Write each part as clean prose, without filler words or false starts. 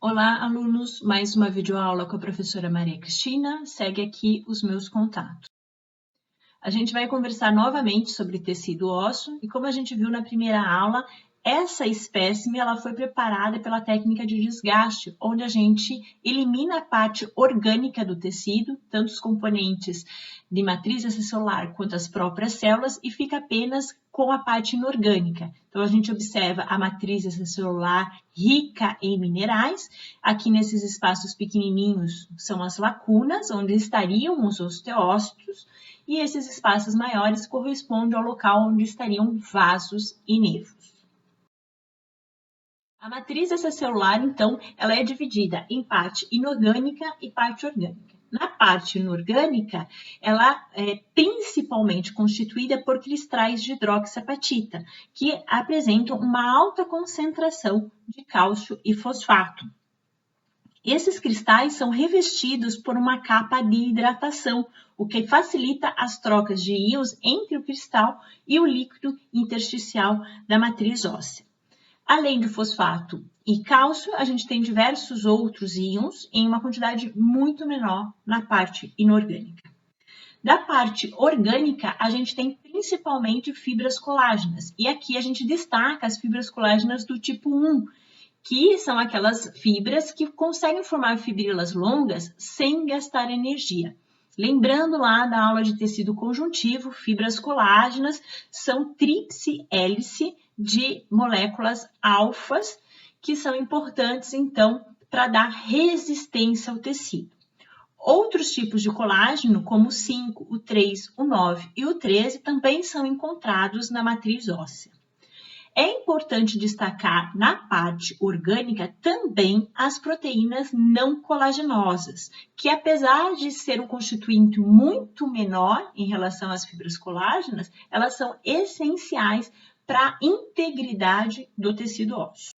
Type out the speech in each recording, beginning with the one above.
Olá, alunos! Mais uma videoaula com a professora Maria Cristina. Segue aqui os meus contatos. A gente vai conversar novamente sobre tecido ósseo e como a gente viu na primeira aula, essa espécime ela foi preparada pela técnica de desgaste, onde a gente elimina a parte orgânica do tecido, tanto os componentes de matriz extracelular quanto as próprias células, e fica apenas com a parte inorgânica. Então, a gente observa a matriz extracelular rica em minerais. Aqui nesses espaços pequenininhos são as lacunas, onde estariam os osteócitos, e esses espaços maiores correspondem ao local onde estariam vasos e nervos. A matriz extracelular, então, ela é dividida em parte inorgânica e parte orgânica. Na parte inorgânica, ela é principalmente constituída por cristais de hidroxiapatita, que apresentam uma alta concentração de cálcio e fosfato. Esses cristais são revestidos por uma capa de hidratação, o que facilita as trocas de íons entre o cristal e o líquido intersticial da matriz óssea. Além do fosfato e cálcio, a gente tem diversos outros íons em uma quantidade muito menor na parte inorgânica. Da parte orgânica, a gente tem principalmente fibras colágenas, e aqui a gente destaca as fibras colágenas do tipo 1, que são aquelas fibras que conseguem formar fibrilas longas sem gastar energia. Lembrando lá da aula de tecido conjuntivo, fibras colágenas são tríplice hélice de moléculas alfas, que são importantes, então, para dar resistência ao tecido. Outros tipos de colágeno, como o 5, o 3, o 9 e o 13, também são encontrados na matriz óssea. É importante destacar na parte orgânica também as proteínas não colagenosas, que apesar de ser um constituinte muito menor em relação às fibras colágenas, elas são essenciais para a integridade do tecido ósseo.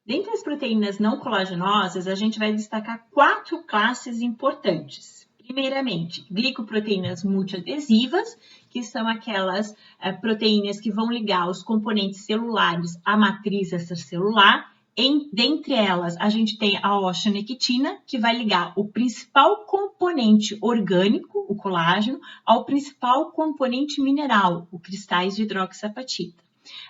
Dentre as proteínas não colagenosas, a gente vai destacar 4 classes importantes. Primeiramente, glicoproteínas multiadesivas, que são aquelas proteínas que vão ligar os componentes celulares à matriz extracelular. Dentre elas, a gente tem a oxanectina, que vai ligar o principal componente orgânico, o colágeno, ao principal componente mineral, o cristais de hidroxiapatita.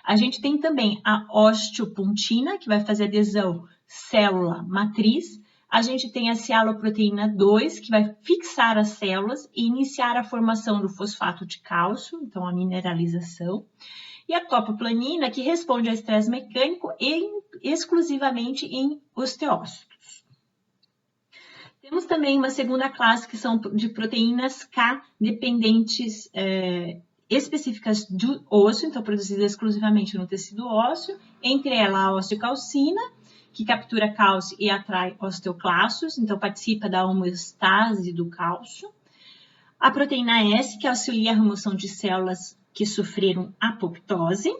A gente tem também a osteopontina, que vai fazer adesão célula-matriz. A gente tem a cialoproteína 2, que vai fixar as células e iniciar a formação do fosfato de cálcio, então a mineralização. E a topoplanina, que responde ao estresse mecânico exclusivamente em osteócitos. Temos também uma segunda classe, que são de proteínas K dependentes específicas do osso, então produzidas exclusivamente no tecido ósseo, entre elas a osteocalcina, que captura cálcio e atrai osteoclastos, então participa da homeostase do cálcio. A proteína S, que auxilia a remoção de células que sofreram apoptose.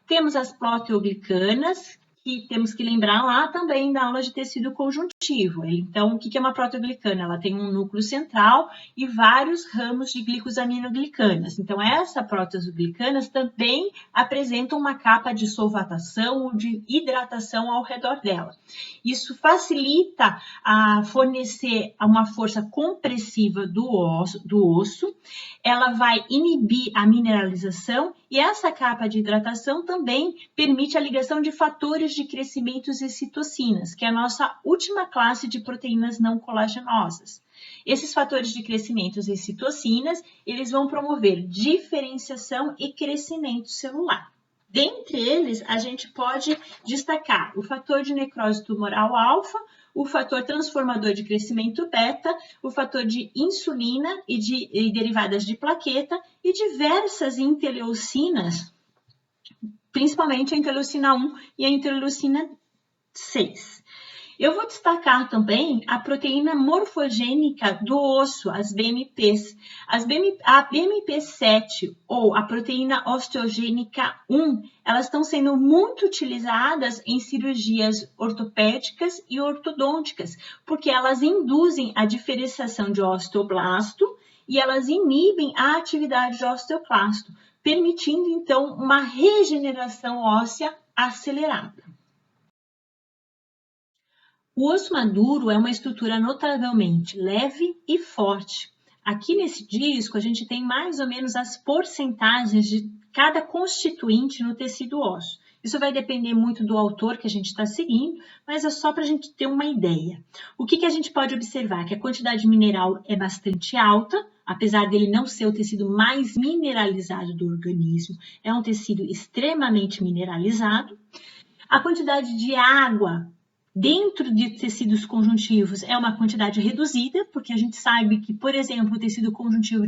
Temos as proteoglicanas, que temos que lembrar lá também da aula de tecido conjuntivo. Então, o que é uma proteoglicana? Ela tem um núcleo central e vários ramos de glicosaminoglicanas. Então, essas proteoglicanas também apresentam uma capa de solvatação ou de hidratação ao redor dela. Isso facilita a fornecer uma força compressiva do osso, ela vai inibir a mineralização e essa capa de hidratação também permite a ligação de fatores de crescimento e citocinas, que é a nossa última classe de proteínas não colagenosas. Esses fatores de crescimento e citocinas, eles vão promover diferenciação e crescimento celular. Dentre eles, a gente pode destacar o fator de necrose tumoral alfa, o fator transformador de crescimento beta, o fator de insulina e derivadas de plaqueta e diversas interleucinas, principalmente a interleucina 1 e a interleucina 6. Eu vou destacar também a proteína morfogênica do osso, as BMPs. A BMP7 ou a proteína osteogênica 1, elas estão sendo muito utilizadas em cirurgias ortopédicas e ortodônticas, porque elas induzem a diferenciação de osteoblasto e elas inibem a atividade de osteoclasto, permitindo então uma regeneração óssea acelerada. O osso maduro é uma estrutura notavelmente leve e forte. Aqui nesse disco, a gente tem mais ou menos as porcentagens de cada constituinte no tecido ósseo. Isso vai depender muito do autor que a gente está seguindo, mas é só para a gente ter uma ideia. O que a gente pode observar? Que a quantidade mineral é bastante alta, apesar dele não ser o tecido mais mineralizado do organismo, é um tecido extremamente mineralizado. A quantidade de água dentro de tecidos conjuntivos é uma quantidade reduzida, porque a gente sabe que, por exemplo, o tecido conjuntivo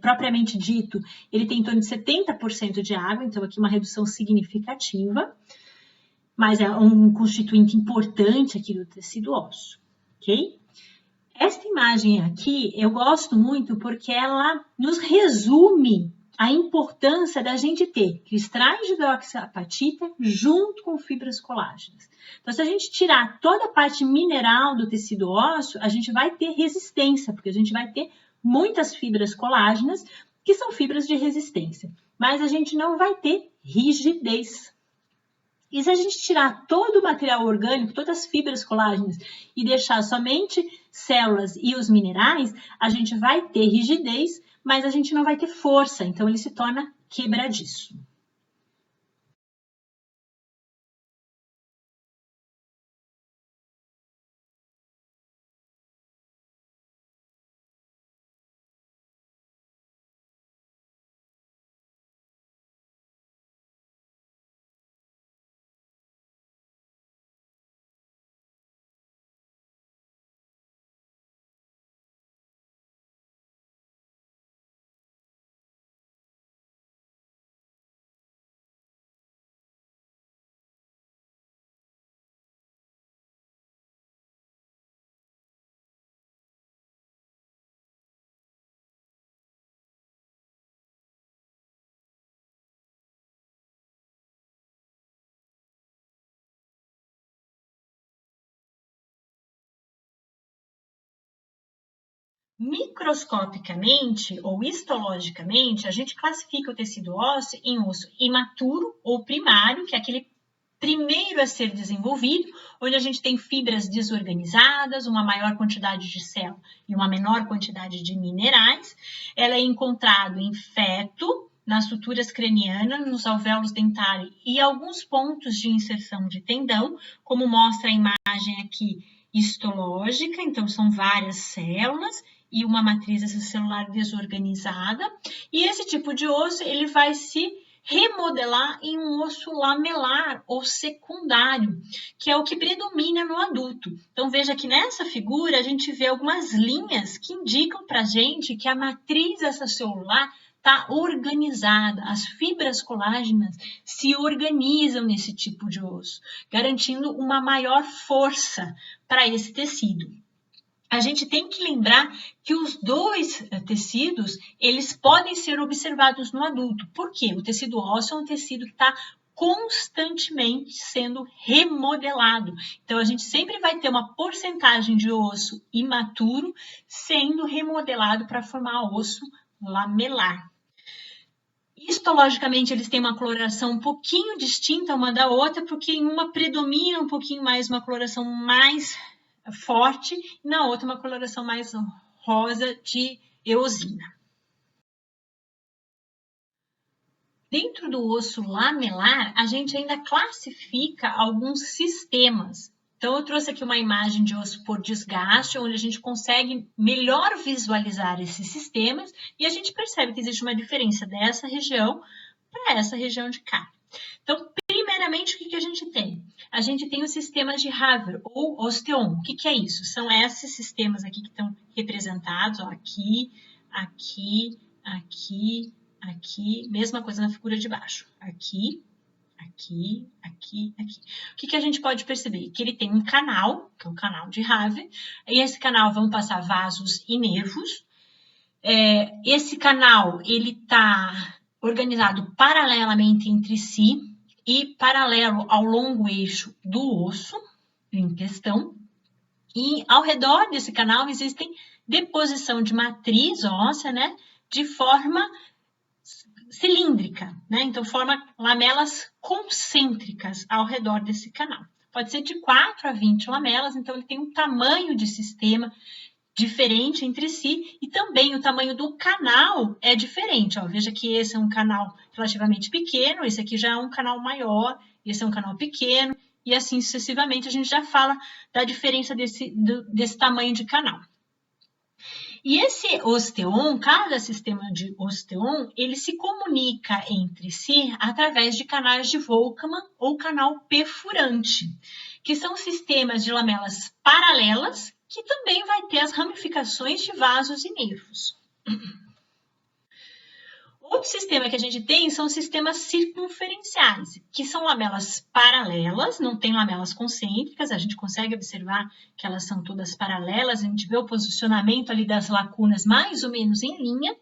propriamente dito, ele tem em torno de 70% de água, então aqui uma redução significativa, mas é um constituinte importante aqui do tecido ósseo, ok? Esta imagem aqui eu gosto muito porque ela nos resume a importância da gente ter cristais de hidroxiapatita junto com fibras colágenas. Então, se a gente tirar toda a parte mineral do tecido ósseo, a gente vai ter resistência, porque a gente vai ter muitas fibras colágenas, que são fibras de resistência, mas a gente não vai ter rigidez. E se a gente tirar todo o material orgânico, todas as fibras colágenas e deixar somente células e os minerais, a gente vai ter rigidez, mas a gente não vai ter força, então ele se torna quebradiço. Microscopicamente ou histologicamente, a gente classifica o tecido ósseo em osso imaturo ou primário, que é aquele primeiro a ser desenvolvido, onde a gente tem fibras desorganizadas, uma maior quantidade de célula e uma menor quantidade de minerais. Ela é encontrada em feto, nas suturas cranianas, nos alvéolos dentários e alguns pontos de inserção de tendão, como mostra a imagem aqui histológica, então são várias células e uma matriz celular desorganizada. E esse tipo de osso, ele vai se remodelar em um osso lamelar ou secundário, que é o que predomina no adulto. Então, veja que nessa figura a gente vê algumas linhas que indicam para a gente que a matriz celular está organizada, as fibras colágenas se organizam nesse tipo de osso, garantindo uma maior força para esse tecido. A gente tem que lembrar que os dois tecidos, eles podem ser observados no adulto. Por quê? O tecido ósseo é um tecido que está constantemente sendo remodelado. Então, a gente sempre vai ter uma porcentagem de osso imaturo sendo remodelado para formar osso lamelar. Histologicamente, eles têm uma coloração um pouquinho distinta uma da outra, porque em uma predomina um pouquinho mais uma coloração mais forte, e na outra uma coloração mais rosa de eosina. Dentro do osso lamelar, a gente ainda classifica alguns sistemas. Então, eu trouxe aqui uma imagem de osso por desgaste, onde a gente consegue melhor visualizar esses sistemas e a gente percebe que existe uma diferença dessa região para essa região de cá. Então, primeiramente, o que a gente tem? A gente tem os sistemas de Haver ou osteom. O que é isso? São esses sistemas aqui que estão representados, ó, aqui, aqui, aqui, aqui, mesma coisa na figura de baixo. Aqui, aqui, aqui, aqui. O que a gente pode perceber? Que ele tem um canal, que é o canal de Haver, e esse canal vão passar vasos e nervos. Esse canal, ele está organizado paralelamente entre si e paralelo ao longo eixo do osso em questão. E ao redor desse canal existem deposição de matriz óssea, né, de forma cilíndrica, né? Então forma lamelas concêntricas ao redor desse canal. pode ser de 4 a 20 lamelas, então ele tem um tamanho de sistema diferente entre si e também o tamanho do canal é diferente. Ó, veja que esse é um canal relativamente pequeno, esse aqui já é um canal maior, esse é um canal pequeno e assim sucessivamente a gente já fala da diferença desse tamanho de canal. E esse osteon, cada sistema de osteon, ele se comunica entre si através de canais de Volkmann ou canal perfurante, que são sistemas de lamelas paralelas, que também vai ter as ramificações de vasos e nervos. Outro sistema que a gente tem são sistemas circunferenciais, que são lamelas paralelas, não tem lamelas concêntricas, a gente consegue observar que elas são todas paralelas, a gente vê o posicionamento ali das lacunas mais ou menos em linha,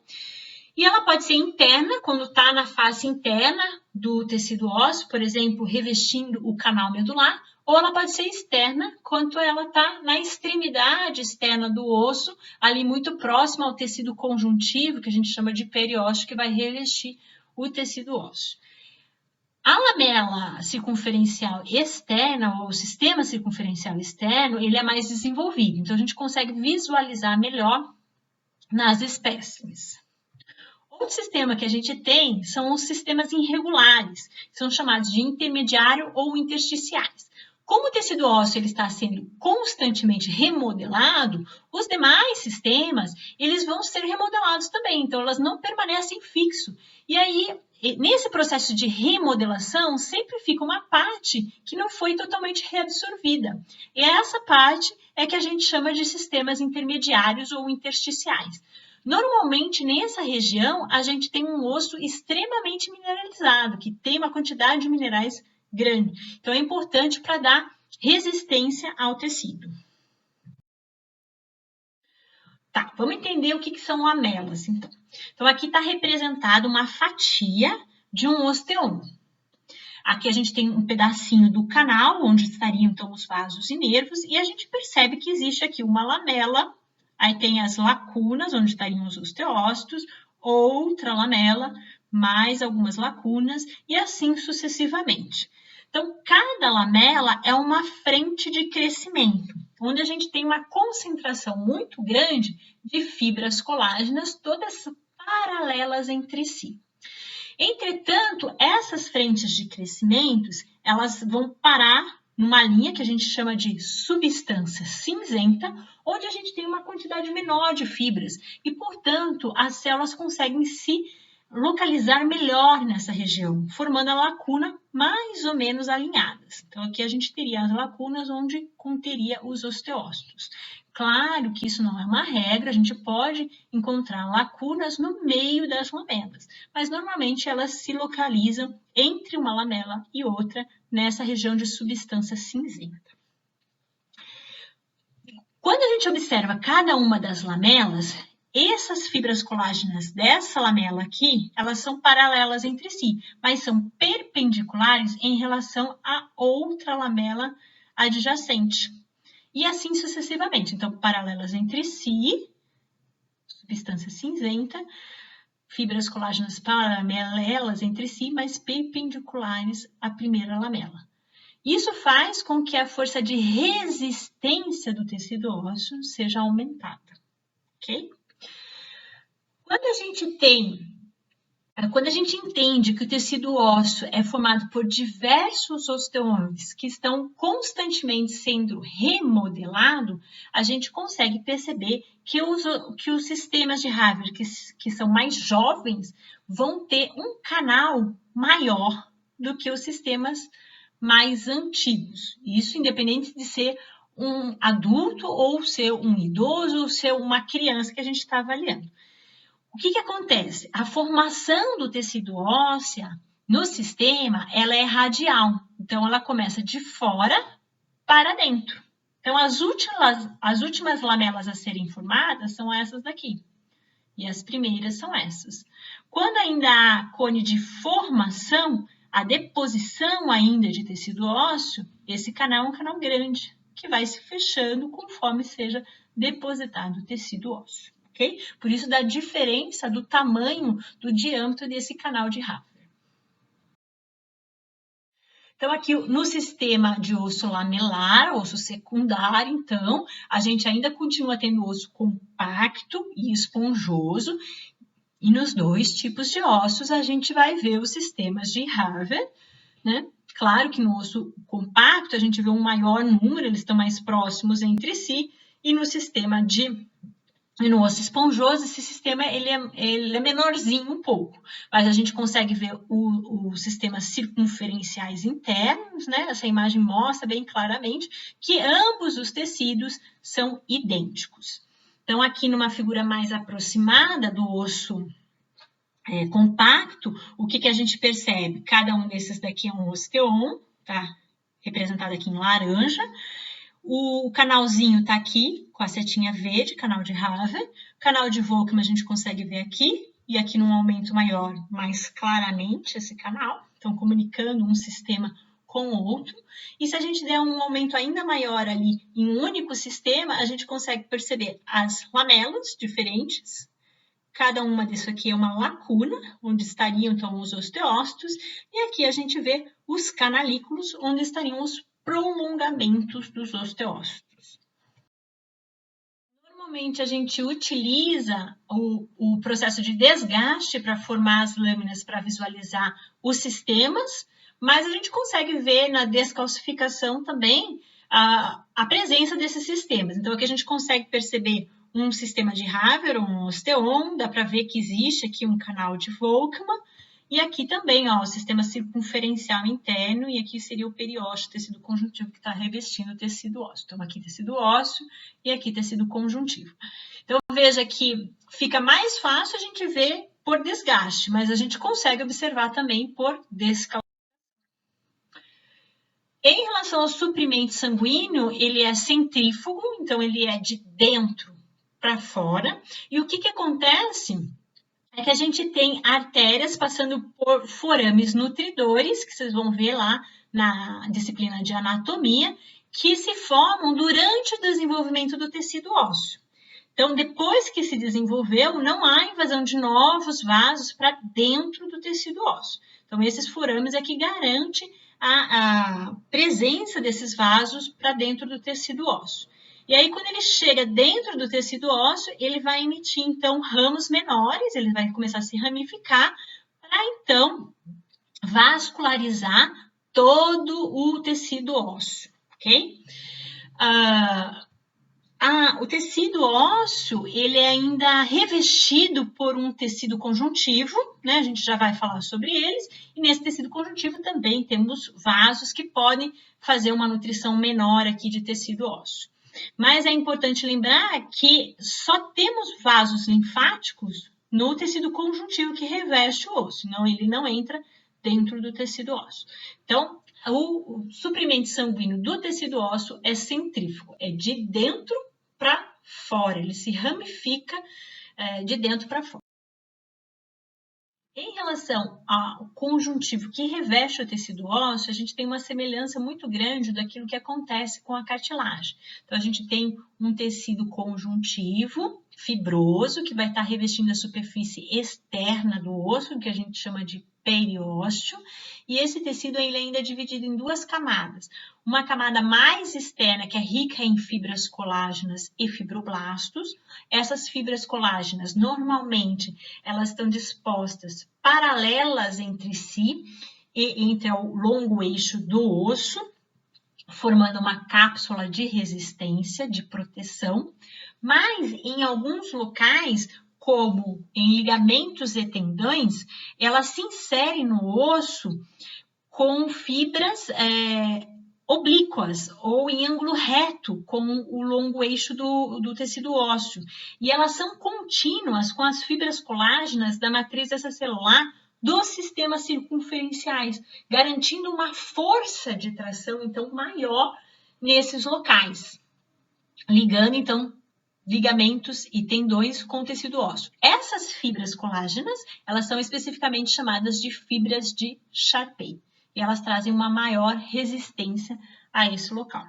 e ela pode ser interna, quando está na face interna do tecido ósseo, por exemplo, revestindo o canal medular, ou ela pode ser externa, quando ela está na extremidade externa do osso, ali muito próximo ao tecido conjuntivo, que a gente chama de periósteo, que vai revestir o tecido ósseo. A lamela circunferencial externa, ou o sistema circunferencial externo, ele é mais desenvolvido, então a gente consegue visualizar melhor nas espécimes. Outro sistema que a gente tem são os sistemas irregulares, que são chamados de intermediário ou intersticiais. Como o tecido ósseo ele está sendo constantemente remodelado, os demais sistemas eles vão ser remodelados também, então elas não permanecem fixos. E aí, nesse processo de remodelação, sempre fica uma parte que não foi totalmente reabsorvida. E essa parte é que a gente chama de sistemas intermediários ou intersticiais. Normalmente, nessa região, a gente tem um osso extremamente mineralizado, que tem uma quantidade de minerais grande. Então, é importante para dar resistência ao tecido. Tá, vamos entender o que são lamelas, então. Então, aqui está representada uma fatia de um osteon. Aqui a gente tem um pedacinho do canal, onde estariam então os vasos e nervos, e a gente percebe que existe aqui uma lamela. Aí tem as lacunas, onde estariam os osteócitos, outra lamela, mais algumas lacunas, e assim sucessivamente. Então, cada lamela é uma frente de crescimento, onde a gente tem uma concentração muito grande de fibras colágenas, todas paralelas entre si. Entretanto, essas frentes de crescimentos, elas vão parar numa linha que a gente chama de substância cinzenta, onde a gente tem uma quantidade menor de fibras e, portanto, as células conseguem se localizar melhor nessa região, formando a lacuna mais ou menos alinhadas. Então, aqui a gente teria as lacunas onde conteria os osteócitos. Claro que isso não é uma regra, a gente pode encontrar lacunas no meio das lamelas, mas normalmente elas se localizam entre uma lamela e outra nessa região de substância cinzenta. Quando a gente observa cada uma das lamelas, essas fibras colágenas dessa lamela aqui, elas são paralelas entre si, mas são perpendiculares em relação a outra lamela adjacente. E assim sucessivamente. Então, paralelas entre si, substância cinzenta, fibras colágenas paralelas entre si, mas perpendiculares à primeira lamela. Isso faz com que a força de resistência do tecido ósseo seja aumentada, ok? Quando a gente entende que o tecido ósseo é formado por diversos osteomes que estão constantemente sendo remodelados, a gente consegue perceber que os sistemas de Haver, que são mais jovens, vão ter um canal maior do que os sistemas mais antigos. Isso independente de ser um adulto ou ser um idoso ou ser uma criança que a gente está avaliando. O que acontece? A formação do tecido ósseo no sistema, ela é radial. Então, ela começa de fora para dentro. Então, as últimas lamelas a serem formadas são essas daqui. E as primeiras são essas. Quando ainda há cone de formação, a deposição ainda de tecido ósseo, esse canal é um canal grande, que vai se fechando conforme seja depositado o tecido ósseo. Okay? Por isso, da diferença do tamanho, do diâmetro desse canal de Haver. Então, aqui no sistema de osso lamelar, osso secundário, então, a gente ainda continua tendo osso compacto e esponjoso, e nos dois tipos de ossos a gente vai ver os sistemas de Harvey, né? Claro que no osso compacto a gente vê um maior número, eles estão mais próximos entre si, e no osso esponjoso, esse sistema ele é menorzinho um pouco, mas a gente consegue ver os sistemas circunferenciais internos, né? Essa imagem mostra bem claramente que ambos os tecidos são idênticos. Então, aqui numa figura mais aproximada do osso compacto, o que a gente percebe? Cada um desses daqui é um osteon, tá? Representado aqui em laranja. O canalzinho está aqui, com a setinha verde, canal de Harvey. O canal de Volkmann a gente consegue ver aqui, e aqui num aumento maior, mais claramente esse canal. Então, comunicando um sistema com o outro. E se a gente der um aumento ainda maior ali em um único sistema, a gente consegue perceber as lamelas diferentes. Cada uma disso aqui é uma lacuna, onde estariam então os osteócitos. E aqui a gente vê os canalículos, onde estariam os prolongamentos dos osteócitos. Normalmente a gente utiliza o processo de desgaste para formar as lâminas para visualizar os sistemas, mas a gente consegue ver na descalcificação também a presença desses sistemas. Então aqui a gente consegue perceber um sistema de Harvey, um osteon, dá para ver que existe aqui um canal de Volkmann. E aqui também, ó, o sistema circunferencial interno, e aqui seria o periósteo, tecido conjuntivo, que está revestindo o tecido ósseo. Então, aqui tecido ósseo e aqui tecido conjuntivo. Então, veja que fica mais fácil a gente ver por desgaste, mas a gente consegue observar também por descalcificação. Em relação ao suprimento sanguíneo, ele é centrífugo, então ele é de dentro para fora. E o que acontece é que a gente tem artérias passando por forames nutridores, que vocês vão ver lá na disciplina de anatomia, que se formam durante o desenvolvimento do tecido ósseo. Então, depois que se desenvolveu, não há invasão de novos vasos para dentro do tecido ósseo. Então, esses forames é que garante a presença desses vasos para dentro do tecido ósseo. E aí, quando ele chega dentro do tecido ósseo, ele vai emitir, então, ramos menores, ele vai começar a se ramificar, para, então, vascularizar todo o tecido ósseo, ok? O tecido ósseo, ele é ainda revestido por um tecido conjuntivo, né? A gente já vai falar sobre eles, e nesse tecido conjuntivo também temos vasos que podem fazer uma nutrição menor aqui de tecido ósseo. Mas é importante lembrar que só temos vasos linfáticos no tecido conjuntivo que reveste o osso, senão ele não entra dentro do tecido ósseo. Então, o suprimento sanguíneo do tecido ósseo é centrífugo, é de dentro para fora, ele se ramifica de dentro para fora. Em relação ao conjuntivo que reveste o tecido ósseo, a gente tem uma semelhança muito grande daquilo que acontece com a cartilagem. Então, a gente tem um tecido conjuntivo, fibroso, que vai estar revestindo a superfície externa do osso, que a gente chama de periósteo, e esse tecido ele ainda é dividido em duas camadas. Uma camada mais externa, que é rica em fibras colágenas e fibroblastos. Essas fibras colágenas, normalmente, elas estão dispostas paralelas entre si e entre o longo eixo do osso, formando uma cápsula de resistência, de proteção. Mas, em alguns locais, como em ligamentos e tendões, ela se insere no osso com fibras oblíquas ou em ângulo reto com o longo eixo do tecido ósseo. E elas são contínuas com as fibras colágenas da matriz extracelular dos sistemas circunferenciais, garantindo uma força de tração, então, maior nesses locais, ligando, então, ligamentos e tendões com tecido ósseo. Essas fibras colágenas, elas são especificamente chamadas de fibras de Sharpey, e elas trazem uma maior resistência a esse local.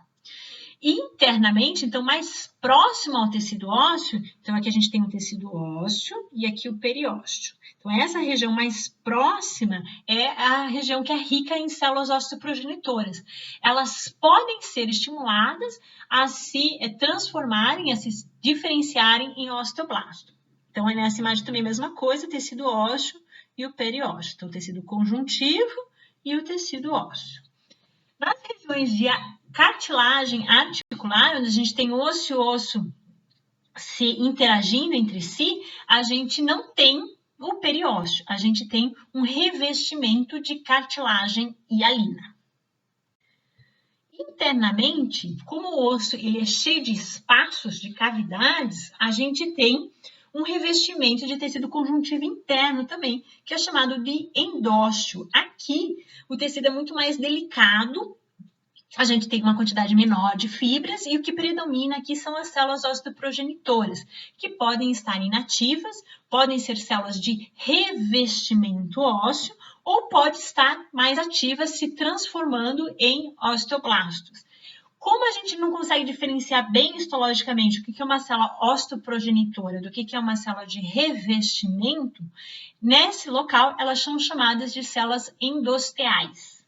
Internamente, então, mais próximo ao tecido ósseo, então aqui a gente tem o tecido ósseo e aqui o periósteo. Então, essa região mais próxima é a região que é rica em células osteoprogenitoras. Elas podem ser estimuladas a se transformarem, a se diferenciarem em osteoblasto. Então, nessa imagem também a mesma coisa, o tecido ósseo e o periósteo. Então, o tecido conjuntivo e o tecido ósseo. Nas regiões de cartilagem articular, onde a gente tem osso e osso se interagindo entre si, a gente não tem o periósteo, a gente tem um revestimento de cartilagem hialina. Internamente, como o osso ele é cheio de espaços, de cavidades, a gente tem um revestimento de tecido conjuntivo interno também, que é chamado de endósteo. Aqui, o tecido é muito mais delicado, a gente tem uma quantidade menor de fibras e o que predomina aqui são as células osteoprogenitoras, que podem estar inativas, podem ser células de revestimento ósseo ou pode estar mais ativas, se transformando em osteoblastos. Como a gente não consegue diferenciar bem histologicamente o que é uma célula osteoprogenitora do que é uma célula de revestimento, nesse local elas são chamadas de células endosteais.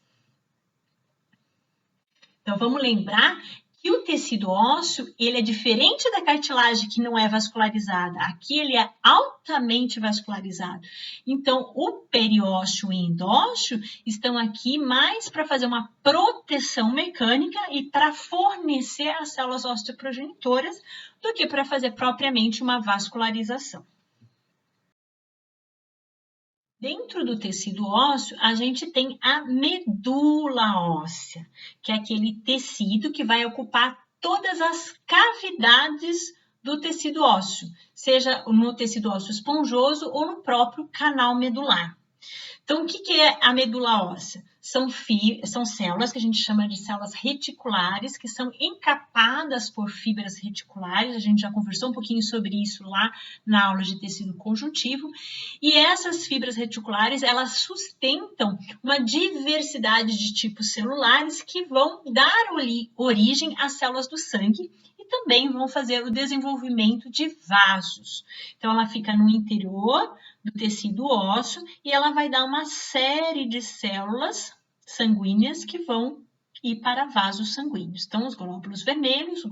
Então, vamos lembrar que o tecido ósseo, ele é diferente da cartilagem que não é vascularizada. Aqui ele é altamente vascularizado. Então, o periósteo e endósteo estão aqui mais para fazer uma proteção mecânica e para fornecer as células osteoprogenitoras do que para fazer propriamente uma vascularização. Dentro do tecido ósseo, a gente tem a medula óssea, que é aquele tecido que vai ocupar todas as cavidades do tecido ósseo, seja no tecido ósseo esponjoso ou no próprio canal medular. Então, o que é a medula óssea? São células que a gente chama de células reticulares, que são encapadas por fibras reticulares. A gente já conversou um pouquinho sobre isso lá na aula de tecido conjuntivo. E essas fibras reticulares, elas sustentam uma diversidade de tipos celulares que vão dar origem às células do sangue e também vão fazer o desenvolvimento de vasos. Então, ela fica no interior do tecido ósseo e ela vai dar uma série de células sanguíneas que vão ir para vasos sanguíneos. Então, os glóbulos vermelhos,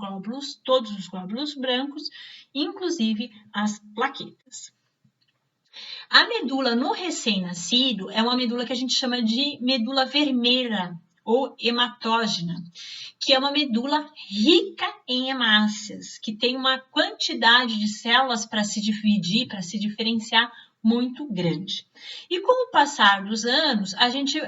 todos os glóbulos brancos, inclusive as plaquetas. A medula no recém-nascido é uma medula que a gente chama de medula vermelha ou hematógena, que é uma medula rica em hemácias, que tem uma quantidade de células para se dividir, para se diferenciar muito grande. E com o passar dos anos,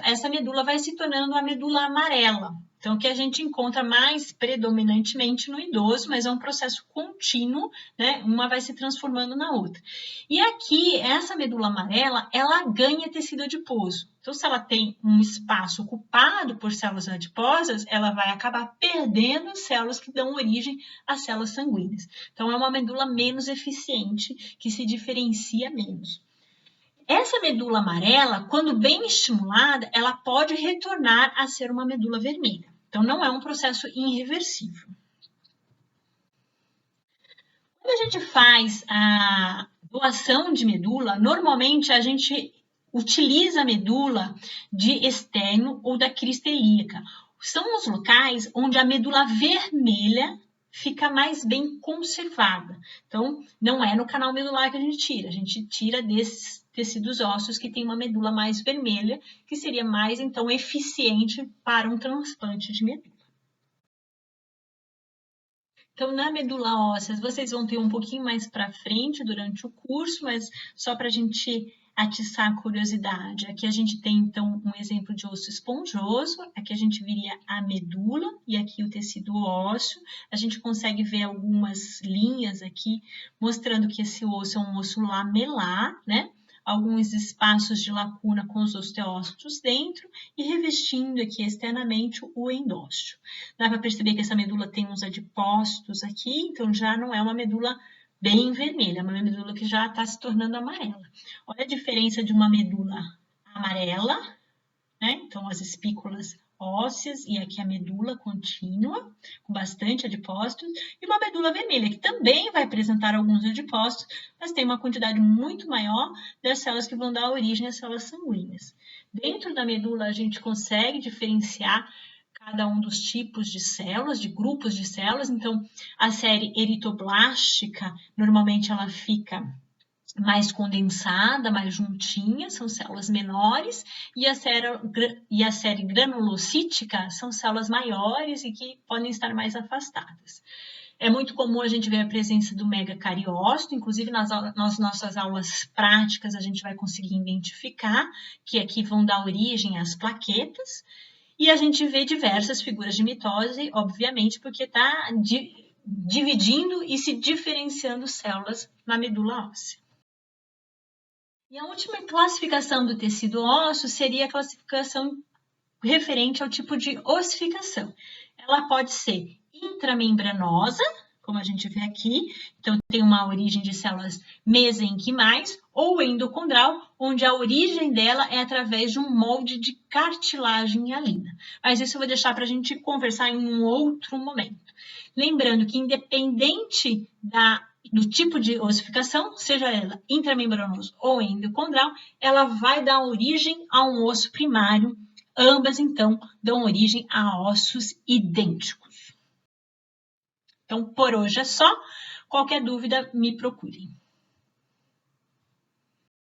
essa medula vai se tornando uma medula amarela. Então, que a gente encontra mais predominantemente no idoso, mas é um processo contínuo, né? Uma vai se transformando na outra. E aqui, essa medula amarela, ela ganha tecido adiposo. Então, se ela tem um espaço ocupado por células adiposas, ela vai acabar perdendo células que dão origem às células sanguíneas. Então, é uma medula menos eficiente, que se diferencia menos. Essa medula amarela, quando bem estimulada, ela pode retornar a ser uma medula vermelha. Então, não é um processo irreversível. Quando a gente faz a doação de medula, normalmente a gente utiliza a medula de externo ou da crista ilíaca. São os locais onde a medula vermelha fica mais bem conservada. Então, não é no canal medular que a gente tira desses tecidos ósseos que tem uma medula mais vermelha, que seria mais, então, eficiente para um transplante de medula. Então, na medula óssea, vocês vão ter um pouquinho mais para frente durante o curso, mas só para a gente atiçar a curiosidade. Aqui a gente tem, então, um exemplo de osso esponjoso. Aqui a gente viria a medula e aqui o tecido ósseo. A gente consegue ver algumas linhas aqui mostrando que esse osso é um osso lamelar, né? Alguns espaços de lacuna com os osteócitos dentro e revestindo aqui externamente o endósteo. Dá para perceber que essa medula tem uns adipócitos aqui, então já não é uma medula bem vermelha, é uma medula que já está se tornando amarela. Olha a diferença de uma medula amarela, né? Então as espículas ósseas, e aqui a medula contínua, com bastante adipócitos, e uma medula vermelha, que também vai apresentar alguns adipócitos, mas tem uma quantidade muito maior das células que vão dar origem às células sanguíneas. Dentro da medula, a gente consegue diferenciar cada um dos tipos de células, de grupos de células. Então, a série eritoblástica, normalmente ela fica mais condensada, mais juntinha, são células menores, e a série granulocítica são células maiores e que podem estar mais afastadas. É muito comum a gente ver a presença do megacariócito, inclusive nas nossas aulas práticas a gente vai conseguir identificar, que aqui vão dar origem às plaquetas, e a gente vê diversas figuras de mitose, obviamente, porque está dividindo e se diferenciando células na medula óssea. E a última classificação do tecido ósseo seria a classificação referente ao tipo de ossificação. Ela pode ser intramembranosa, como a gente vê aqui, então tem uma origem de células mesenquimais, ou endocondral, onde a origem dela é através de um molde de cartilagem hialina. Mas isso eu vou deixar para a gente conversar em um outro momento. Lembrando que independente do tipo de ossificação, seja ela intramembranoso ou endocondral, ela vai dar origem a um osso primário. Ambas, então, dão origem a ossos idênticos. Então, por hoje é só. Qualquer dúvida, me procurem.